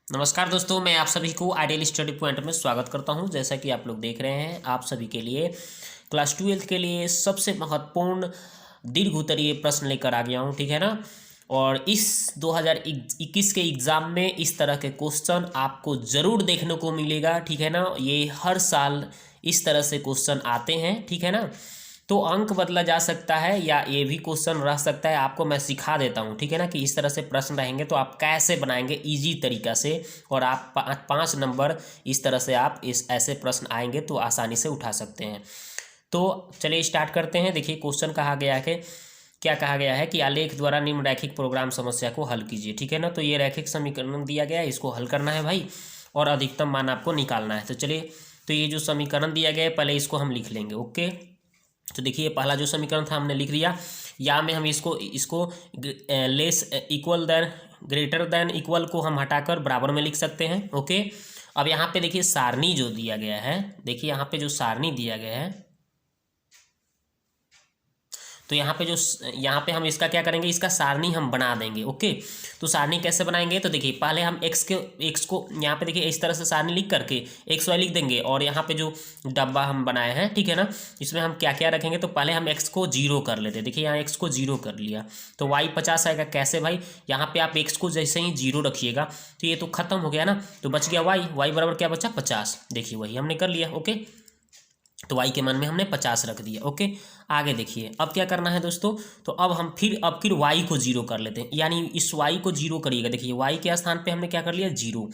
नमस्कार दोस्तों, मैं आप सभी को आइडियल स्टडी पॉइंट में स्वागत करता हूं। जैसा कि आप लोग देख रहे हैं, आप सभी के लिए क्लास 12 के लिए सबसे महत्वपूर्ण दीर्घ उत्तरीय प्रश्न लेकर आ गया हूं, ठीक है ना। और इस 2021 के एग्ज़ाम में इस तरह के क्वेश्चन आपको ज़रूर देखने को मिलेगा, ठीक है ना। ये हर साल इस तरह से क्वेश्चन आते हैं, ठीक है ना। तो अंक बदला जा सकता है या ये भी क्वेश्चन रह सकता है, आपको मैं सिखा देता हूँ, ठीक है ना, कि इस तरह से प्रश्न रहेंगे तो आप कैसे बनाएंगे इजी तरीका से। और आप 5 नंबर इस तरह से आप इस ऐसे प्रश्न आएंगे तो आसानी से उठा सकते हैं। तो चलिए स्टार्ट करते हैं। देखिए क्वेश्चन कहा गया है कि क्या कहा गया है कि आलेख द्वारा निम्न रैखिक प्रोग्राम समस्या को हल कीजिए, ठीक है ना। तो ये रैखिक समीकरण दिया गया है, इसको हल करना है भाई, और अधिकतम मान आपको निकालना है। तो चलिए, तो ये जो समीकरण दिया गया है पहले इसको हम लिख लेंगे। ओके, तो देखिए पहला जो समीकरण था हमने लिख लिया। या में हम इसको इसको less equal then greater than equal को हम हटाकर बराबर में लिख सकते हैं। ओके, अब यहाँ पे देखिए सारणी जो दिया गया है, देखिए यहाँ पे जो सारणी दिया गया है, तो यहाँ पे हम इसका क्या करेंगे, इसका सारणी हम बना देंगे। ओके, तो सारणी कैसे बनाएंगे, तो देखिए पहले हम एक्स को यहाँ पे देखिए इस तरह से सारणी लिख करके एक्स वाई लिख देंगे, और यहाँ पे जो डब्बा हम बनाए हैं, ठीक है ना, इसमें हम क्या क्या रखेंगे। तो पहले हम एक्स को 0 कर लेते हैं। देखिए यहाँ एक्स को 0 कर लिया तो वाई 50 आएगा। कैसे भाई, यहाँ पे आप एक्स को जैसे ही 0 रखिएगा तो ये तो खत्म हो गया ना, तो बच गया वाई बराबर क्या बचा 50। देखिए वही हमने कर लिया। ओके, तो y के मान में हमने 50 रख दिया। ओके, आगे देखिए अब क्या करना है दोस्तों, तो अब हम फिर y को 0 कर लेते हैं, यानी इस y को 0 करिएगा। देखिए y के स्थान पे हमने क्या कर लिया 0,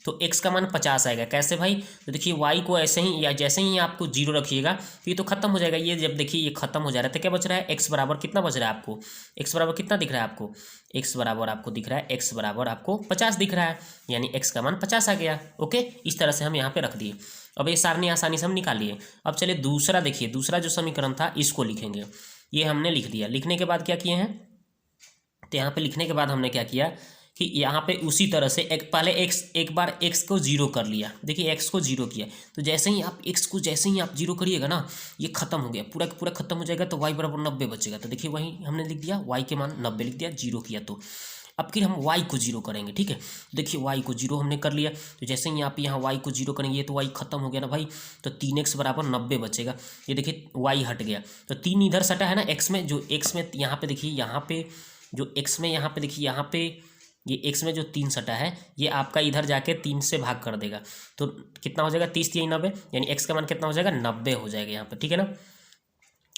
तो x का मान 50 आएगा। कैसे भाई, तो देखिए y को ऐसे ही या जैसे ही आपको 0 रखिएगा तो ये तो खत्म हो जाएगा। ये जब देखिए ये खत्म हो जा रहा है तो क्या बच रहा है, x बराबर कितना बच रहा है आपको, x बराबर कितना दिख रहा है आपको, x बराबर आपको दिख रहा है, x बराबर आपको 50 दिख रहा है, यानी x का मान 50 आ गया। ओके, इस तरह से हम यहाँ पे रख दिए। अब ये सारणी आसानी से हम निकाल लिए। अब चलिए दूसरा देखिए, दूसरा जो समीकरण था इसको लिखेंगे। ये हमने लिख दिया। लिखने के बाद क्या किए हैं, तो यहाँ पे लिखने के बाद हमने क्या किया कि यहाँ पे उसी तरह से पहले एक बार एक्स को 0 कर लिया। देखिए एक्स को 0 किया तो जैसे ही आप एक्स को जैसे ही आप 0 करिएगा ना, ये खत्म हो गया, पूरा पूरा खत्म हो जाएगा, तो वाई बराबर 90 बचेगा। तो देखिए वही हमने लिख दिया, वाई के मान 90 लिख दिया, 0 किया। तो अब फिर हम y को 0 करेंगे, ठीक है। देखिए y को 0 हमने कर लिया, तो जैसे ही आप यहाँ y को 0 करेंगे तो y खत्म हो गया ना भाई, तो 3x बराबर 90 बचेगा। ये देखिए y हट गया, तो 3 इधर सटा है ना x में, जो x में यहाँ पे देखिए, यहाँ पे जो x में यहाँ पे देखिए, यहाँ पे ये x में जो 3 सटा है ये आपका इधर जाके 3 से भाग कर देगा, तो कितना हो जाएगा 30 3 90, यानी x का मान कितना हो जाएगा 90 हो जाएगा यहाँ पे, ठीक है ना।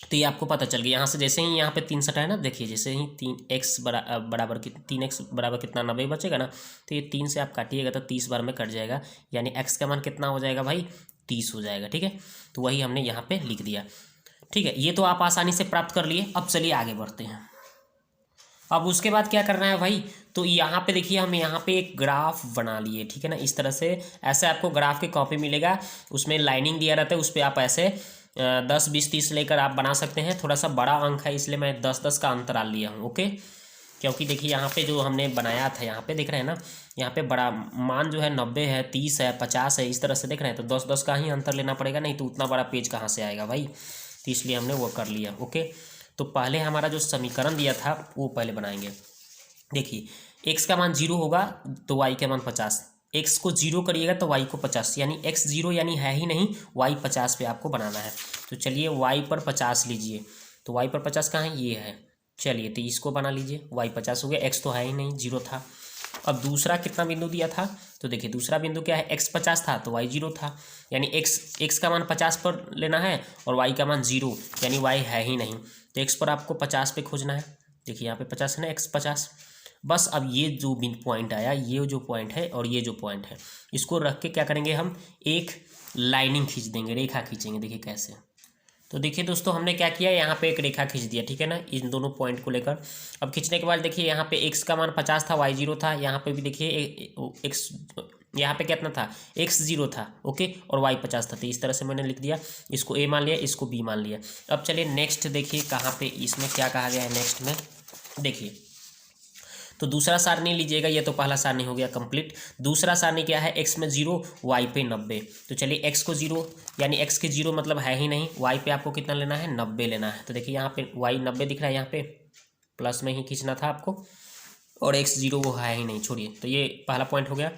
तो ये आपको पता चल गया। यहाँ से जैसे ही यहाँ पे 3 सटा है ना, देखिए जैसे ही 3x बराबर 3x बराबर कितना 90 बचेगा ना, तो ये 3 से आप काटिएगा तो 30 बार में कट जाएगा, यानी x का मान कितना हो जाएगा भाई 30 हो जाएगा, ठीक है। तो वही हमने यहाँ पे लिख दिया, ठीक है। ये तो आप आसानी से प्राप्त कर लिए। अब चलिए आगे बढ़ते हैं। अब उसके बाद क्या करना है भाई, तो यहाँ पे देखिए हम यहाँ पे एक ग्राफ बना लिए, ठीक है ना, इस तरह से। ऐसे आपको ग्राफ की कॉपी मिलेगा, उसमें लाइनिंग दिया रहता है, उस पर आप ऐसे 10 20 30 लेकर आप बना सकते हैं। थोड़ा सा बड़ा अंक है इसलिए मैं 10 10 का अंतराल लिया हूँ। ओके, क्योंकि देखिए यहाँ पे जो हमने बनाया था, यहाँ पे देख रहे हैं ना, यहाँ पे बड़ा मान जो है 90 है, 30 है, 50 है, इस तरह से देख रहे हैं, तो 10 10 का ही अंतर लेना पड़ेगा, नहीं तो उतना बड़ा पेज कहाँ से आएगा भाई, तो इसलिए हमने वो कर लिया। ओके, तो पहले हमारा जो समीकरण दिया था वो पहले बनाएंगे। देखिए x का मान 0 होगा तो y का मान 50, x को 0 करिएगा तो y को 50, यानी x 0 यानी है ही नहीं, y 50 पे आपको बनाना है। तो चलिए y पर 50 लीजिए, तो y पर 50 कहाँ है, ये है। चलिए तो इसको बना लीजिए, y 50 हो गया, x तो है ही नहीं, 0 था। अब दूसरा कितना बिंदु दिया था, तो देखिए दूसरा बिंदु क्या है, x 50 था तो y 0 था, यानी x का मान 50 पर लेना है और y का मान 0, यानी y है ही नहीं, तो x पर आपको 50 पे खोजना है। देखिए यहाँ पे 50 है ना, x 50। बस अब ये जो पॉइंट आया, ये जो पॉइंट है और ये जो पॉइंट है, इसको रख के क्या करेंगे, हम एक लाइनिंग खींच देंगे, रेखा खींचेंगे। देखिए कैसे, तो देखिए दोस्तों हमने क्या किया, यहाँ पे एक रेखा खींच दिया, ठीक है ना, इन दोनों पॉइंट को लेकर। अब खींचने के बाद देखिए यहाँ पे x का मान 50 था, y 0 था, यहाँ पे भी देखिए x यहाँ पे कितना था, x 0 था, ओके, और y 50 था। तो इस तरह से मैंने लिख दिया, इसको a मान लिया, इसको b मान लिया। अब चलिए नेक्स्ट देखिए कहाँ पे इसमें क्या कहा गया है नेक्स्ट में। देखिए तो दूसरा सारणी लीजिएगा, ये तो पहला सारणी हो गया कंप्लीट। दूसरा सारणी क्या है, x में 0, y पे 90। तो चलिए x को 0, यानी x के 0 मतलब है ही नहीं, y पे आपको कितना लेना है 90 लेना है। तो देखिए यहाँ पे y 90 दिख रहा है, यहाँ पे प्लस में ही खींचना था आपको, और x 0 वो है ही नहीं, छोड़िए। तो ये पहला पॉइंट हो गया।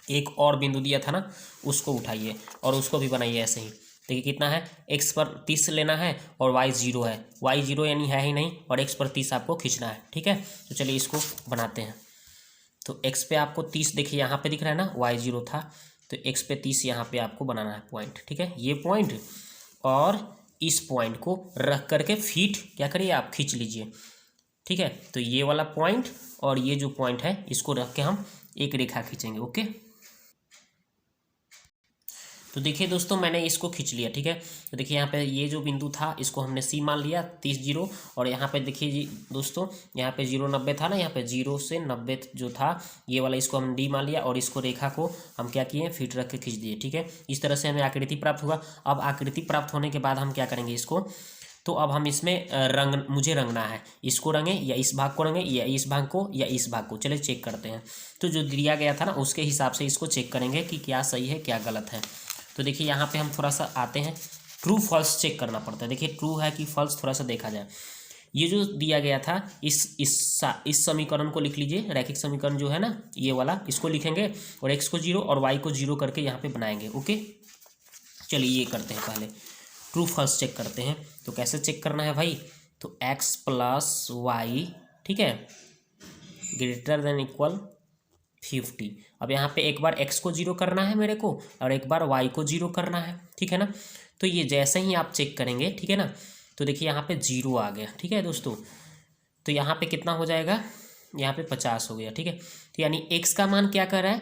एक और बिंदु दिया था ना, उसको उठाइए और उसको भी बनाइए ऐसे ही। देखिए कितना है, x पर 30 लेना है और y 0 है, y 0 यानी है ही नहीं, और x पर 30 आपको खींचना है। ठीक है, तो चलिए इसको बनाते हैं। तो x पे आपको 30 देखिए यहाँ पे दिख रहा है ना, y 0 था, तो x पे 30 यहाँ पे आपको बनाना है पॉइंट। ठीक है, ये पॉइंट और इस पॉइंट को रख करके फीट क्या करिए आप, खींच लीजिए। ठीक है, तो ये वाला पॉइंट और ये जो पॉइंट है इसको रख के हम एक रेखा खींचेंगे। ओके, तो देखिए दोस्तों मैंने इसको खींच लिया। ठीक है, तो देखिए यहाँ पे ये जो बिंदु था इसको हमने सी मान लिया, 30 0, और यहाँ पे देखिए जी दोस्तों, यहाँ पे 0 90 था ना, यहाँ पे 0 से 90 जो था ये वाला, इसको हम डी मान लिया और इसको रेखा को हम क्या किए, फीट रख के खींच दिए। ठीक है, इस तरह से हमें आकृति प्राप्त हुआ। अब आकृति प्राप्त होने के बाद हम क्या करेंगे इसको, तो अब हम इसमें मुझे रंगना है, इसको रंगे या इस भाग को रंगे या इस भाग को या इस भाग को, चलिए चेक करते हैं। तो जो दिया गया था ना उसके हिसाब से इसको चेक करेंगे कि क्या सही है क्या गलत है। तो देखिए यहाँ पे हम थोड़ा सा आते हैं, ट्रू फॉल्स चेक करना पड़ता है। देखिए ट्रू है कि फॉल्स, थोड़ा सा देखा जाए। ये जो दिया गया था इस समीकरण को लिख लीजिए, रैखिक समीकरण जो है ना ये वाला, इसको लिखेंगे और x को 0 और y को 0 करके यहाँ पे बनाएंगे। ओके, चलिए ये करते हैं, पहले ट्रू फॉल्स चेक करते हैं। तो कैसे चेक करना है भाई, तो x प्लस वाई, ठीक है, ग्रेटर देन इक्वल 50। अब यहाँ पे एक बार x को 0 करना है मेरे को और एक बार y को 0 करना है। ठीक है ना, तो ये जैसे ही आप चेक करेंगे, ठीक है ना, तो देखिए यहाँ पे 0 आ गया। ठीक है दोस्तों, तो यहाँ पे कितना हो जाएगा, यहाँ पे 50 हो गया। ठीक है, तो यानी x का मान क्या कर रहा है,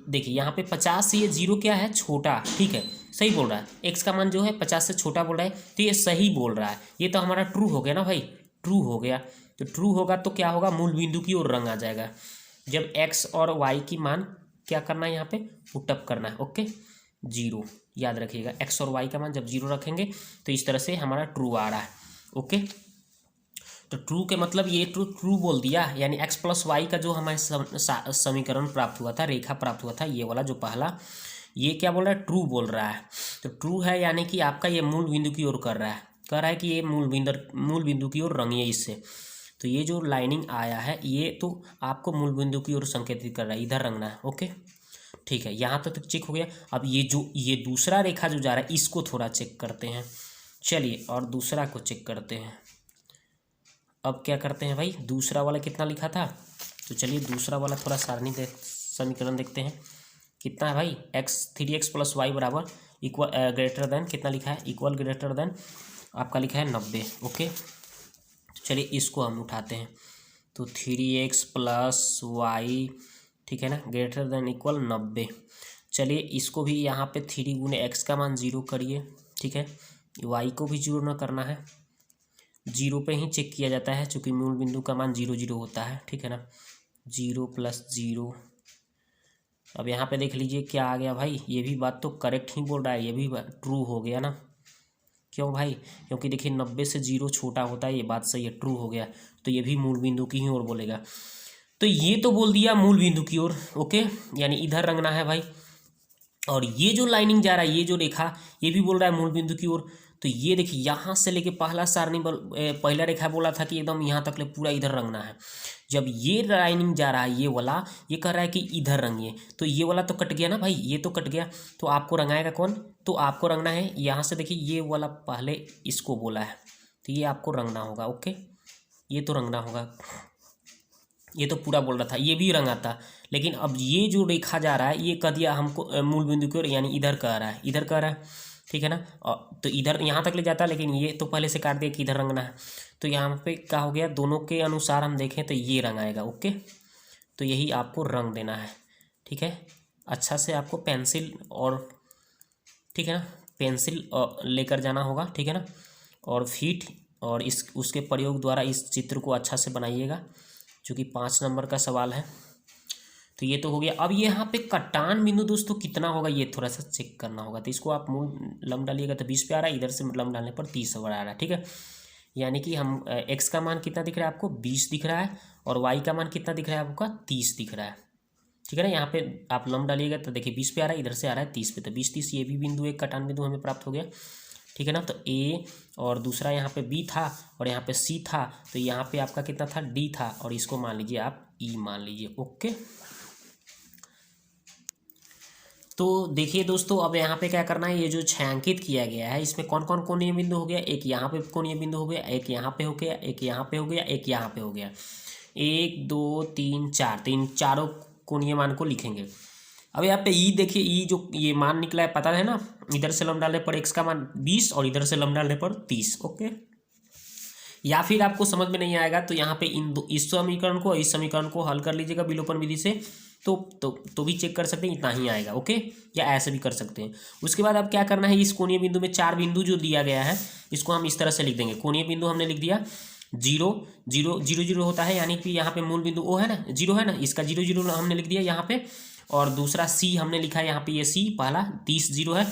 देखिए यहाँ पे 50 से ये 0 क्या है, छोटा। ठीक है, सही बोल रहा है, x का मान जो है 50 से छोटा बोल रहा है, तो ये सही बोल रहा है। ये तो हमारा ट्रू हो गया ना भाई, ट्रू हो गया। तो ट्रू होगा तो क्या होगा, मूल बिंदु की ओर रंग आ जाएगा। जब x और y की मान क्या करना है, यहाँ पे पुटअप करना है। ओके, 0 याद रखिएगा, x और y का मान जब 0 रखेंगे तो इस तरह से हमारा ट्रू आ रहा है। ओके, तो ट्रू के मतलब ये ट्रू ट्रू बोल दिया, यानी x प्लस वाई का जो हमारे समीकरण प्राप्त हुआ था, रेखा प्राप्त हुआ था, ये वाला जो पहला, ये क्या बोल रहा है, ट्रू बोल रहा है। तो ट्रू है यानी कि आपका ये मूल बिंदु की ओर कर रहा है, कह रहा है कि ये मूल बिंदु की ओर रंगिए इससे। तो ये जो लाइनिंग आया है ये तो आपको मूल बिंदु की ओर संकेतित कर रहा है, इधर रंगना है। ओके, ठीक है, यहाँ तक चेक हो गया। अब ये दूसरा रेखा जो जा रहा है इसको थोड़ा चेक करते हैं। चलिए और दूसरा को चेक करते हैं। अब क्या करते हैं भाई, दूसरा वाला कितना लिखा था, तो चलिए दूसरा वाला थोड़ा सारणी समीकरण देखते हैं। कितना है भाई, x 3x प्लस वाई बराबर इक्वल ग्रेटर देन, कितना लिखा है, इक्वल ग्रेटर देन आपका लिखा है 90। ओके, चलिए इसको हम उठाते हैं। तो 3x प्लस वाई, ठीक है ना, ग्रेटर देन इक्वल 90। चलिए इसको भी यहाँ पे 3 गुने एक्स का मान 0 करिए। ठीक है, y को भी 0 ना करना है, 0 पे ही चेक किया जाता है चूँकि मूल बिंदु का मान 0 0 होता है। ठीक है ना, 0 प्लस 0। अब यहाँ पे देख लीजिए क्या आ गया भाई, ये भी बात तो करेक्ट ही बोल रहा है, ये भी ट्रू हो गया ना। क्यों भाई, क्योंकि देखिए 90 से 0 छोटा होता है, ये बात सही है, ट्रू हो गया। तो ये भी मूल बिंदु की ही ओर बोलेगा। तो ये तो बोल दिया मूल बिंदु की ओर। ओके, यानी इधर रंगना है भाई। और ये जो लाइनिंग जा रहा है, ये जो रेखा, ये भी बोल रहा है मूल बिंदु की ओर। तो ये देखिए यहाँ से लेके पहला सारणी पहला रेखा बोला था कि एकदम यहाँ तक ले पूरा इधर रंगना है। जब ये लाइनिंग जा रहा है ये वाला, ये कह रहा है कि इधर रंगिए, तो ये वाला तो कट गया ना भाई, ये तो कट गया। तो आपको रंगाएगा कौन, तो आपको रंगना है यहाँ से, देखिए ये वाला पहले इसको बोला है, तो ये आपको रंगना होगा। ओके, ये तो रंगना होगा, ये तो पूरा बोल रहा था, ये भी रंगा था। लेकिन अब ये जो रेखा जा रहा है ये कह दिया हमको मूल बिंदु की ओर, यानी इधर कह रहा है, इधर कह रहा है। ठीक है ना, और तो इधर यहाँ तक ले जाता है, लेकिन ये तो पहले से काट दिया कि इधर रंगना है। तो यहाँ पे क्या हो गया, दोनों के अनुसार हम देखें तो ये रंग आएगा। ओके, तो यही आपको रंग देना है। ठीक है, अच्छा से आपको पेंसिल और, ठीक है ना, पेंसिल लेकर जाना होगा। ठीक है ना, और फीट और इस उसके प्रयोग द्वारा इस चित्र को अच्छा से बनाइएगा, चूँकि 5 नंबर का सवाल है। तो ये तो हो गया। अब यहाँ पे कटान बिंदु दोस्तों कितना होगा ये थोड़ा सा चेक करना होगा। तो इसको आप मूल लम डालिएगा तो 20 पे आ रहा है, इधर से लम डालने पर 30 आ रहा है। ठीक है, यानी कि हम x का मान कितना दिख रहा है आपको, 20 दिख रहा है, और y का मान कितना दिख रहा है आपका, 30 दिख रहा है। ठीक है ना, यहाँ पे आप लम डालिएगा तो देखिए 20 पे आ रहा है, इधर से आ रहा है 30 पे, तो 20 30 ये भी बिंदु एक कटान बिंदु हमें प्राप्त हो गया। ठीक है ना, तो A और दूसरा यहाँ पे B था और यहाँ पे C था, तो यहाँ पे आपका कितना था, D था, और इसको मान लीजिए आप E मान लीजिए। ओके, तो देखिए दोस्तों, अब यहाँ पे क्या करना है, ये जो छायांकित किया गया है इसमें कौन कौन कोणीय बिंदु हो गया, एक यहाँ पे कोणीय बिंदु हो गया, एक यहाँ पे हो गया, एक यहाँ पे हो गया, एक यहाँ पे हो गया, 1 2 3 4, चारों कोणीय मान को लिखेंगे। अब यहाँ पे ई देखिए, ई जो ये मान निकला है पता है ना, इधर से लंब डालने पर एक्स का मान 20 और इधर से लंब डालने पर 30। ओके, या फिर आपको समझ में नहीं आएगा तो यहाँ पे इस समीकरण को इस समीकरण को हल कर लीजिएगा विलोपन विधि से, तो भी चेक कर सकते हैं, इतना ही आएगा। ओके, या ऐसे भी कर सकते हैं। उसके बाद अब क्या करना है, इस कोणीय बिंदु में 4 बिंदु जो दिया गया है इसको हम इस तरह से लिख देंगे। कोणीय बिंदु हमने लिख दिया 0 0 0 0 होता है, यानी कि यहाँ पे मूल बिंदु ओ है ना, 0 है ना, इसका 0 0 हमने लिख दिया यहाँ पे। और दूसरा सी हमने लिखा है यहाँ पे, ये सी पहला 30 0 है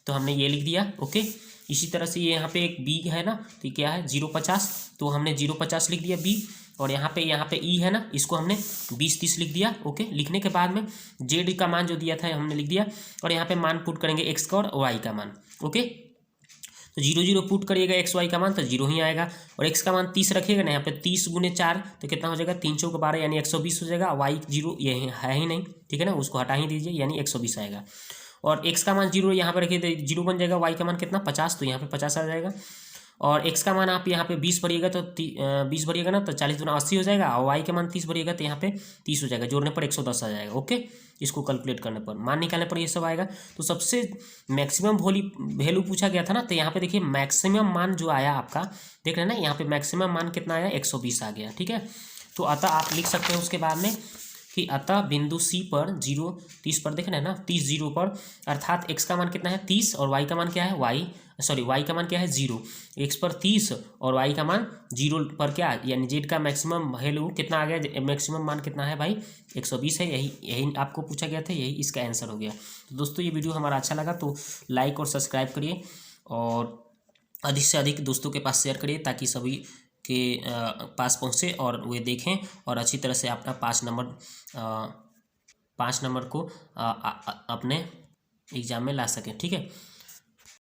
तो हमने ये लिख दिया। ओके, इसी तरह से ये यहाँ पे एक बी है ना, तो क्या है 050, तो हमने 050 लिख दिया बी। और यहाँ पे ई है ना, इसको हमने 20 30 लिख दिया। ओके, लिखने के बाद में जेड का मान जो दिया था हमने लिख दिया, और यहाँ पे मान पुट करेंगे एक्स का और वाई का मान। ओके, तो 0 0 पुट करिएगा एक्स वाई का मान तो 0 ही आएगा, और एक्स का मान 30 रखिएगा ना, यहाँ पे 30 गुने 4 तो कितना हो जाएगा, 3 चौक 12 यानी 120 हो जाएगा। वाई 0 ये है ही नहीं, ठीक है ना, उसको हटा ही दीजिए, यानी 120 आएगा। और एक्स का मान 0 यहाँ पर रखिए तो 0 बन जाएगा, वाई का मान कितना 50, तो यहाँ पे 50 आ जाएगा। और एक्स का मान आप यहाँ पे 20 भरिएगा तो 20 भरिएगा ना तो 40 दूना 80 हो जाएगा, और वाई का मान 30 भरिएगा तो यहाँ पे 30 हो जाएगा, जोड़ने पर 110 आ जाएगा। ओके, इसको कैलकुलेट करने पर मान निकालने पर ये सब आएगा। तो सबसे मैक्सिमम वैल्यू पूछा गया था ना, तो यहाँ पे देखिए मैक्सिमम मान जो आया आपका, देख रहे हैं ना, यहाँ पे मैक्सिमम मान कितना आया, 120 आ गया। ठीक है, तो अतः आप लिख सकते हैं उसके बाद में कि अतः बिंदु सी पर 0 30 पर देख रहे हैं ना, 30 0 पर, अर्थात एक्स का मान कितना है 30 और वाई का मान क्या है, वाई का मान क्या है 0, एक्स पर 30 और वाई का मान 0 पर क्या, यानी जेड का मैक्सिमम वैल्यू कितना आ गया, मैक्सिमम मान कितना है भाई 120 है। यही आपको पूछा गया था, यही इसका आंसर हो गया। तो दोस्तों ये वीडियो हमारा अच्छा लगा तो लाइक और सब्सक्राइब करिए, और अधिक से अधिक दोस्तों के पास शेयर करिए, ताकि सभी के पास पहुँचे और वे देखें और अच्छी तरह से अपना 5 नंबर को अपने एग्ज़ाम में ला सकें। ठीक है।